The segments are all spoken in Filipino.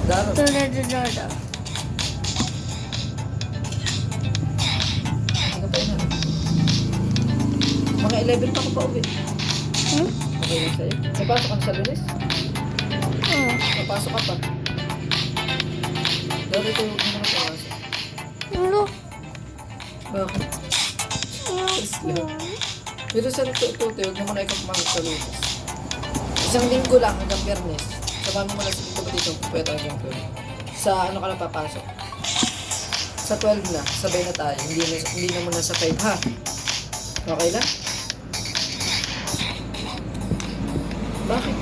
Daro. Dodo. Hindi ka pa ina. Mga 11 pa ko pa uwi. Okay lang sa'yo. May pasok ka na sa Lunes? Papasok ka pa. Dito yung mga papasok. Ano? Bakit? Pero sa tututo, huwag mo muna ikaw pumasok sa Lunes. Isang linggo lang hanggang Biyernes. Sabahan mo muna sa dito ba dito? Pwede hanggang 12. Sa ano ka na papasok? Sa 12 na. Sabay na tayo. Hindi na muna sa 5 ha. Okay lang? Bakit?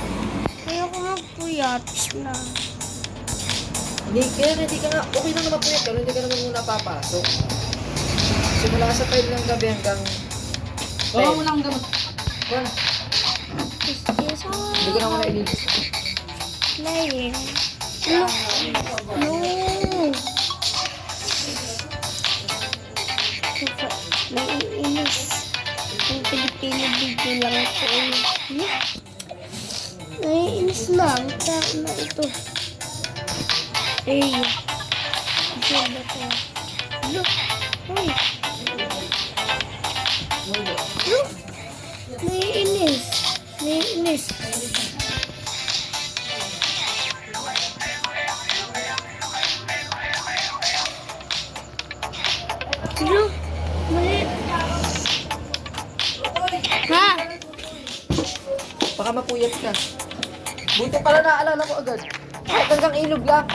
Ayoko magpuyat na. Hindi ka nga. Okay lang naman po yan. Pero hindi ka naman muna papasok. Simula sa 5 ng gabi hanggang 10. Bawa mo lang gamot. Wala. Hindi ko na muna ilibis. Playing. No. Naiinis. Ang Pilipino video lang ito. Naiinis lang. Tao na ito. Ay. Ito ba ito? Look. Ay. Look. Naiinis. Naiinis. Look. Maliit. Ha? Baka mapuyat ka. Buti pala naalala ko agad. Kahit hanggang ilog lang.